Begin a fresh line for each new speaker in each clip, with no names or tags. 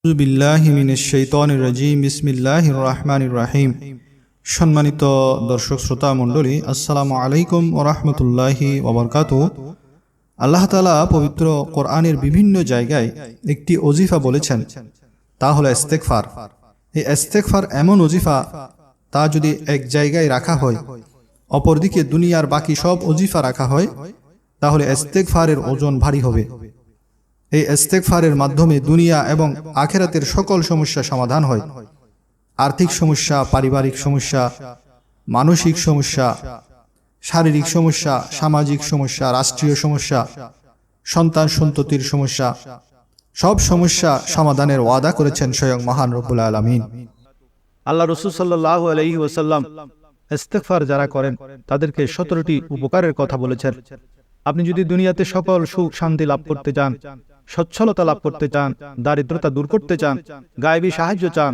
আউযু বিল্লাহি মিনাশ শাইতানির রাজিম বিসমিল্লাহির রহমানির রহিম। সম্মানিত দর্শক শ্রোতা মণ্ডলী, আসসালামু আলাইকুম ওয়া রাহমাতুল্লাহি ওয়া বারাকাতুহু। আল্লাহ তাআলা পবিত্র কোরআনের বিভিন্ন জায়গায় একটি ওজিফা বলেছেন, তা হলো ইস্তেগফার। এই ইস্তেগফার এমন ওজিফা, তা যদি এক জায়গায় রাখা হয়, অপরদিকে দুনিয়ার বাকি সব ওজিফা রাখা হয়, তাহলে ইস্তেগফারের ওজন ভারী হবে। এই ইস্তেগফারের মাধ্যমে দুনিয়া এবং আখিরাতের সকল সমস্যা সমাধান হয়। আর্থিক সমস্যা, পারিবারিক সমস্যা, মানসিক সমস্যা, শারীরিক সমস্যা, সামাজিক সমস্যা, রাষ্ট্রীয় সমস্যা, সন্তান সন্ততির সমস্যা, সব সমস্যা সমাধানের ওয়াদা করেছেন স্বয়ং মহান রব্বুল আলামিন।
আল্লাহ রাসূল সাল্লাল্লাহু আলাইহি ওয়াসাল্লাম ইস্তেগফার যারা করেন তাদেরকে 17টি উপকারের কথা বলেছেন। আপনি যদি দুনিয়াতে সকল সুখ শান্তি লাভ করতে চান, সচ্ছলতা লাভ করতে চান, দারিদ্রতা দূর করতে চান, গায়েবী সাহায্য চান,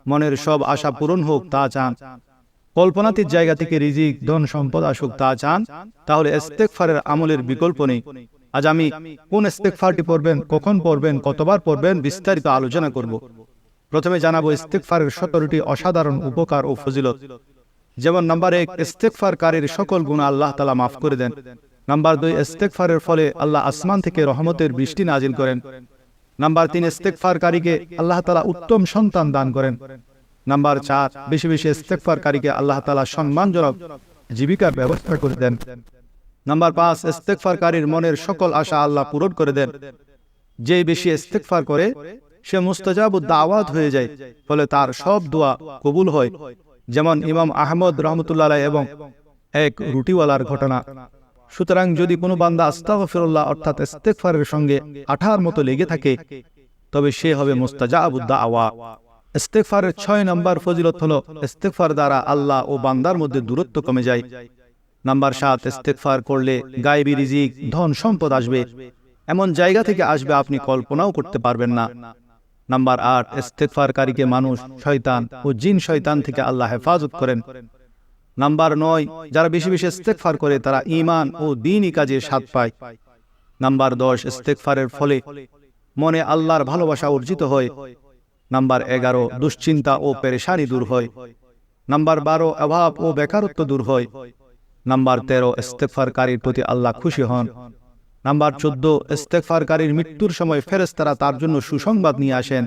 মনের সব আশা পূরণ হোক তা চান, কল্পনাতীত জায়গা থেকে রিজিক ধন সম্পদ আসুক তা চান, তাহলে ইস্তেগফারের আমলের বিকল্প নেই। আজ আমি কোন ইস্তেগফারটি পড়বেন, কখন পড়বেন, কতবার পড়বেন, বিস্তারিত আলোচনা করব। প্রথমে জানাবো ইস্তেগফারের 17টি অসাধারণ উপকার ও ফজিলত। যেমন নাম্বার 1, ইস্তেগফারকারীর সকল গুনাহ আল্লাহ তাআলা মাফ করে দেন। নাম্বার 2, ইস্তেগফারের ফলে আল্লাহ আসমান থেকে রহমতের বৃষ্টি নাজিল করেন। নাম্বার 3, ইস্তেগফারকারীকে আল্লাহ তাআলা উত্তম সন্তান দান করেন। নাম্বার 4, বেশি বেশি ইস্তেগফারকারীকে আল্লাহ তাআলা সম্মানজনক জীবিকার ব্যবস্থা করে দেন। নাম্বার 5, ইস্তেগফারকারীর মনের সকল আশা আল্লাহ পূরণ করে দেন। যে বেশি ইস্তেগফার করে সে মুস্তাজাবুদ দাওয়াত হয়ে যায়, ফলে তার সব দোয়া কবুল হয়। যেমন ইমাম আহমদ রাহমাতুল্লাহ আলাইহি এবং এক রুটিওয়ালার ঘটনা। সুতরাং যদি কোনো বান্দা আস্তাগফিরুল্লাহ অর্থাৎ ইস্তেগফারের সঙ্গে আঠার মতো লেগে থাকে, তবে সে হবে মুস্তাজাবুদ দাওয়া। ইস্তেগফারের 6 নম্বর ফজিলত হলো ইস্তেগফার দ্বারা আল্লাহ ও বান্দার মধ্যে দূরত্ব কমে যায়। নাম্বার 7, ইস্তেগফার করলে গায়েবী রিজিক ধন সম্পদ আসবে, এমন জায়গা থেকে আসবে আপনি কল্পনাও করতে পারবেন না। নাম্বার 8, ইস্তেগফারকারীকে মানুষ, শয়তান ও জিন শয়তান থেকে আল্লাহ হেফাজত করেন। নাম্বার 9, যারা বেশি বেশি ইস্তেগফার করে তারা ঈমান ও দ্বীনি কাজে স্বাদ পায়। নাম্বার 10, ইস্তেগফারের ফলে মনে আল্লাহর ভালোবাসা অর্জিত হয়। নাম্বার 11, দুশ্চিন্তা ও পেরেশানি দূর হয়। নাম্বার 12, অভাব ও বেকারত্ব দূর হয়। নাম্বার 13, ইস্তেগফারকারীর প্রতি আল্লাহ খুশি হন। নাম্বার 14, ইস্তেগফারকারীর মৃত্যুর সময় ফেরেশতারা তার জন্য সুসংবাদ নিয়ে আসেন।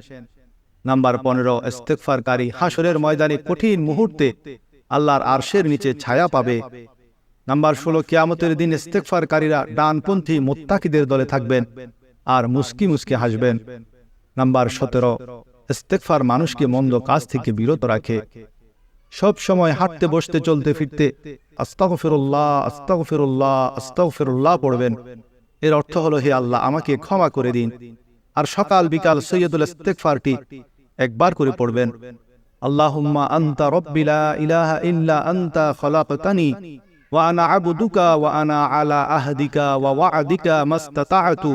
নাম্বার 15, ইস্তেগফারকারী হাসরের ময়দানে কঠিন মুহূর্তে আল্লাহর আরশের নিচে ছায়া পাবে। নাম্বার 16, কিয়ামতের দিন ইস্তেগফারকারীরা ডানপন্থী মুত্তাকিদের দলে থাকবেন আর মুস্কি মুস্কি হাসবেন। নাম্বার 17, ইস্তেগফার মানুষকে মন্দ কাজ থেকে বিরত রাখে। সব সময় হাঁটতে বসতে চলতে ফিরতে আস্তাগফিরুল্লাহ আস্তাগফিরুল্লাহ আস্তাগফিরুল্লাহ পড়বেন। এর অর্থ হলো, হে আল্লাহ আমাকে ক্ষমা করে দিন। আর সকাল বিকাল সৈয়দুল ইস্তেগফারটি একবার করে পড়বেন। আল্লাহুম্মা আনতা রাব্বি লা ইলাহা ইল্লা আনতা খলাকতানি ওয়া আনা আবদুকা ওয়া আনা আলা আহদিকা ওয়া ওয়া'দিকা মাস্তাতা'তু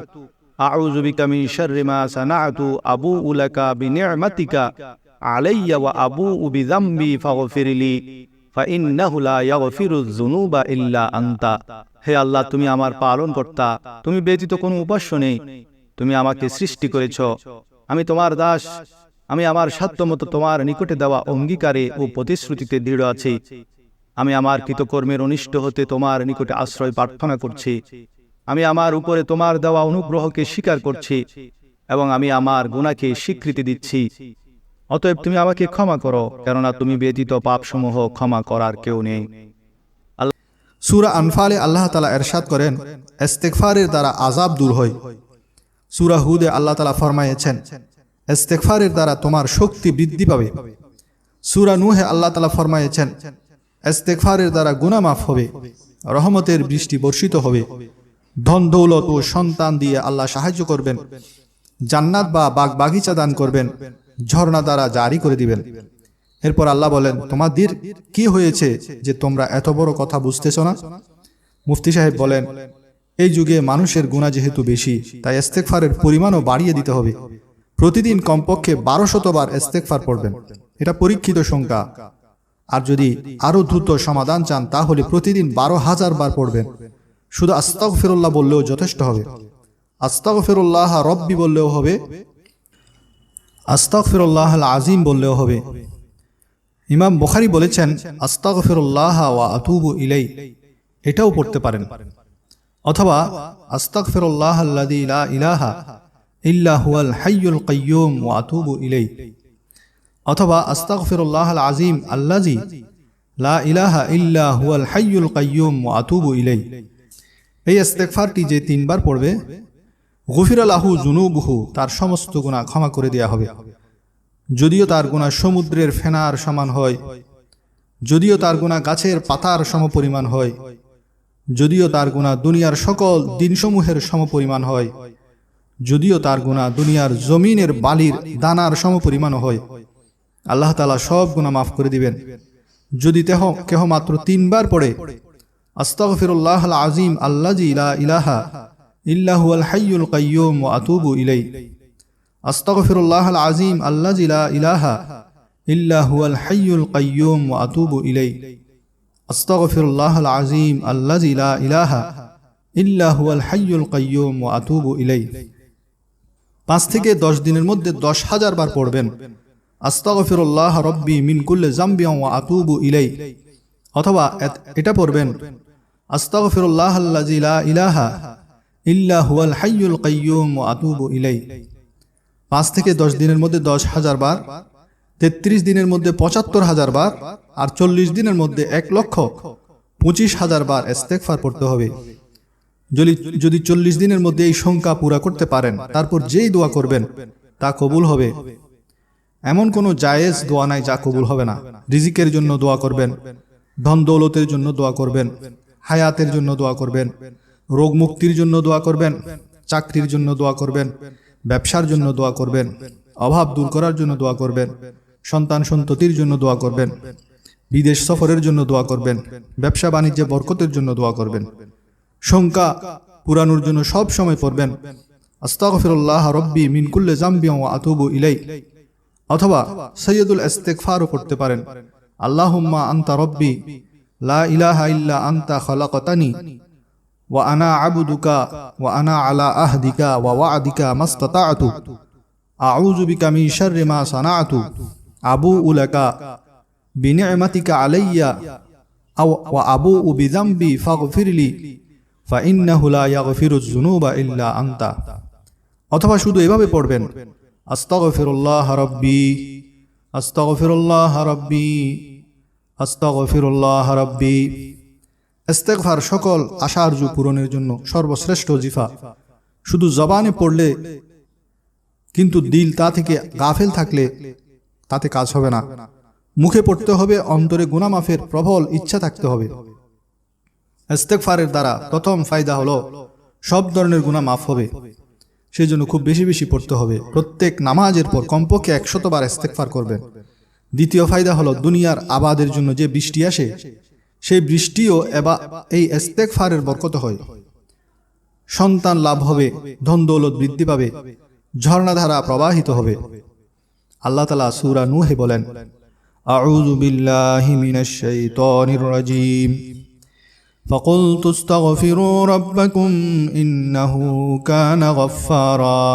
আউযু বিকা মিন শাররি মা সানা'তু আবুউ লাকা বিনি'মাতিকা আলাইয়া ওয়া আবুউ বিযামবি ফাগফিরলি ফাইন্নাহু লা ইয়াগফিরুয যুনুবা ইল্লা আনতা। হে আল্লাহ, তুমি আমার পালনকর্তা, তুমি ব্যতীত কোনো উপাস্য নেই। তুমি আমাকে সৃষ্টি করেছ, আমি তোমার দাস। আমি আমার সাধ্যমতো তোমার নিকটে দেওয়া অঙ্গীকারে ও প্রতিশ্রুতিতে দৃঢ় আছি। আমি আমার কৃতকর্মের অনিষ্ট হতে তোমার নিকটে আশ্রয় প্রার্থনা করছি। আমি আমার উপরে তোমার দেওয়া অনুগ্রহকে স্বীকার করছি এবং আমি আমার গুনাহকে স্বীকৃতি দিচ্ছি। অতএব তুমি আমাকে ক্ষমা করো, কেননা তুমি ব্যতীত পাপসমূহ ক্ষমা করার কেউ নেই।
সূরা আনফালে আল্লাহ তাআলা ইরশাদ করেন, ইস্তেগফারের দ্বারা আযাব দূর হয়। সূরা হুদে আল্লাহ তাআলা ফরমায়েছেন, ইস্তেগফারের দ্বারা তোমার শক্তি বৃদ্ধি পাবে। সূরা নূহে আল্লাহ তাআলা ফরমায়েছেন, ইস্তেগফারের দ্বারা গুনাহ মাফ হবে, রহমতের বৃষ্টি বর্ষিত হবে, ধন দৌলত ও সন্তান দিয়ে আল্লাহ সাহায্য করবেন, জান্নাত বা বাগ বাগিচা দান করবেন, ঝর্ণা দ্বারা জারি করে দিবেন। এরপর আল্লাহ বলেন, তোমাদের কি হয়েছে যে তোমরা এত বড় কথা বুঝতেছো না? মুফতি সাহেব বলেন, এই যুগে মানুষের গুনাহ যেহেতু বেশি, তাই ইস্তেগফারের পরিমাণও বাড়িয়ে দিতে হবে। প্রতিদিন কমপক্ষে 1200 বার ইস্তেগফার পড়বেন, এটা পরীক্ষিত সংখ্যা। আর যদি আরো দ্রুত সমাধান চান, তাহলে প্রতিদিন 12,000 বার পড়বেন। শুধু আস্তাগফিরুল্লাহ বললেও যথেষ্ট হবে। আস্তাগফিরুল্লাহ রব্বি বললেও হবে, আস্তাগফিরুল্লাহ আল আজিম বললেও হবে। ইমাম বুখারী বলেছেন আস্তাগফিরুল্লাহ ওয়া আতুবু ইলাই, এটাও পড়তে পারেন। অথবা আস্তাগফিরুল্লাহ আল্লাযী লা ইলাহা ইল্লা হুয়াল হাইয়ুল কাইয়্যুম ওয়া আতুবু ইলাই, অথবা আস্তাগফিরুল্লাহ আল আজিম আল্লাযী লা ইলাহা ইল্লা হুয়াল হাইয়ুল কাইয়্যুম ওয়া আতুবু ইলাই। এই ইস্তেগফারটি যে 3 বার পড়বে, গুফিরা লাহু যুনুবুহু, তার সমস্ত গুনাহ ক্ষমা করে দেয়া হবে। যদিও তার গুনাহ সমুদ্রের ফেনার সমান হয়, যদিও তার গুনাহ গাছের পাতার সমপরিমাণ হয়, যদিও তার গুনাহ দুনিয়ার সকল দিনসমূহের সমপরিমাণ হয়, যদিও তার গুনাহ দুনিয়ার জমিনের বালির দানার সমপরিমাণ হয়, আল্লাহ তাআলা সব গুনাহ মাফ করে দিবেন। যদি কেহ মাত্র 3 বার পড়ে আস্তাগফিরুল্লাহ আল আজিম আল্লাযী লা ইলাহা ইল্লা হুয়াল হাইয়ুল কাইয়্যুম ওয়া আতুবু ইলাই, আস্তাগফিরুল্লাহ আল আজিম আল্লাযী লা ইলাহা ইল্লা হুয়াল হাইয়ুল কাইয়্যুম ওয়া আতুবু ইলাই, আস্তাগফিরুল্লাহ আল আজিম আল্লাযী লা ইলাহা ইল্লা হুয়াল হাইয়ুল কাইয়্যুম ওয়া আতুবু ইলাই। 5 থেকে 10 দিনের মধ্যে 10,000 বার পড়বেন আস্তাগফিরুল্লাহ রব্বি মিন কুল্লি যামবিন ওয়া আতুবু ইলাই। অথবা এটা পড়বেন আস্তাগফিরুল্লাহ আল্লাযী লা ইলাহা ইল্লা হুয়াল হাইয়ুল কাইয়্যুম ওয়া আতুবু ইলাই। 5 থেকে 10 দিনের মধ্যে 10,000 বার, 33 দিনের মধ্যে 75,000 বার, আর 40 দিনের মধ্যে 1,25,000 বার ইস্তেগফার পড়তে হবে। যদি 40 দিনের মধ্যে এই সংখ্যা পুরা করতে পারেন, তারপর যেই দোয়া করবেন তা কবুল হবে। এমন কোনো জায়েজ দোয়া নাই যা কবুল হবে না। রিজিকের জন্য দোয়া করবেন, ধন দৌলতের জন্য দোয়া করবেন, হায়াতের জন্য দোয়া করবেন, রোগ মুক্তির জন্য দোয়া করবেন, চাকরির জন্য দোয়া করবেন, ব্যবসার জন্য দোয়া করবেন, অভাব দূর করার জন্য দোয়া করবেন, সন্তান সন্ততির জন্য দোয়া করবেন, বিদেশ সফরের জন্য দোয়া করবেন, ব্যবসা বাণিজ্যে বরকতের জন্য দোয়া করবেন, সংখ্যা পুরানোর জন্য সব সময় পড়বেন আস্তাগফিরুল্লাহ রব্বি মিন কুল্লি যামবিন ওয়া আতুবু ইলাই। অথবা সাইয়্যিদুল ইস্তিগফারও পড়তে পারেন আল্লাহুম্মা আনতা রব্বি লা ইলাহা ইল্লা আনতা খালাকতানি ওয়া আনা আবুদুকা ওয়া আনা আলা আহদিকা ওয়া ওয়া'দিকা মাসতাতা'তু আউযু বিকা মিন শাররি মা সানা'তু আবুউ লাকা বিনি'মাতিকা আলাইয়া ওয়া আবুউ বিযামবি ফাগফিরলি ফাইন্নাহু লা ইয়াগফিরুয যুনুবা ইল্লা আনতা। অথবা শুধু এভাবে পড়বেন আস্তাগফিরুল্লাহ রাব্বি আস্তাগফিরুল্লাহ রাব্বি আস্তাগফিরুল্লাহ রাব্বি। ইস্তেগফার সকল আশারজু পূরণের জন্য সর্বশ্রেষ্ঠ ওজিফা। শুধু জবানে পড়লে কিন্তু দিল তা থেকে গাফেল থাকলে তাতে কাজ হবে না। মুখে পড়তে হবে, অন্তরে গুনাহ মাফের প্রবল ইচ্ছা থাকতে হবে। ইস্তেগফারের দ্বারা প্রথম ফায়দা হলো সব ধরনের গুনাহ মাফ হবে, সেই জন্য খুব বেশি বেশি পড়তে হবে। প্রত্যেক নামাজের পর কমপক্ষে 100 বার ইস্তেগফার করবেন। দ্বিতীয় ফায়দা হলো দুনিয়ার আবাদের জন্য যে বৃষ্টি আসে, সেই বৃষ্টিও এই ইস্তেগফারের বরকতে হয়। সন্তান লাভ হবে, ধন দৌলত বৃদ্ধি পাবে, ঝর্ণাধারা প্রবাহিত হবে। আল্লাহ তাআলা সূরা নূহে বলেন আউযু বিল্লাহি মিনাশ শাইতানির রাজীম فقلت استغفروا ربكم إنه كان غفارا।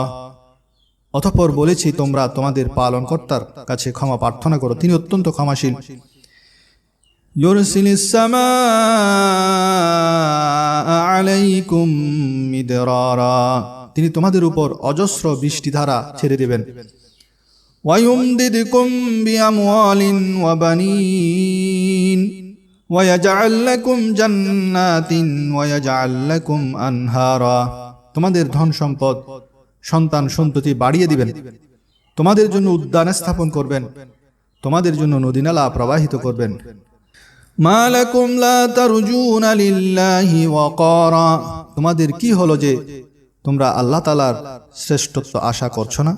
অতঃপর বলেছি তোমরা তোমাদের পালনকর্তার কাছে ক্ষমা প্রার্থনা করো, তিনি অত্যন্ত ক্ষমাশীল। ইউরসিলিস সামাআ আলাইকুম মিদরারা, তিনি তোমাদের উপর অজস্র বৃষ্টিধারা ছেড়ে দেবেন। ওয়ায়ুমদিদকুম বিআমওয়ালিন ওয়া বানিন ওয়ায়াজআল লাকুম জান্নাতিন ওয়ায়াজআল লাকুম আনহারা, তোমাদের ধন সম্পদ সন্তান সন্ততি বাড়িয়ে দিবেন, তোমাদের জন্য উদ্যান স্থাপন করবেন, তোমাদের জন্য নদীনালা প্রবাহিত করবেন। মা লাকুম লা তারজুনা লিল্লাহি ওয়াকারা, তোমাদের কি হলো যে তোমরা আল্লাহ তাআলার শ্রেষ্ঠত্ব আশা করছো না?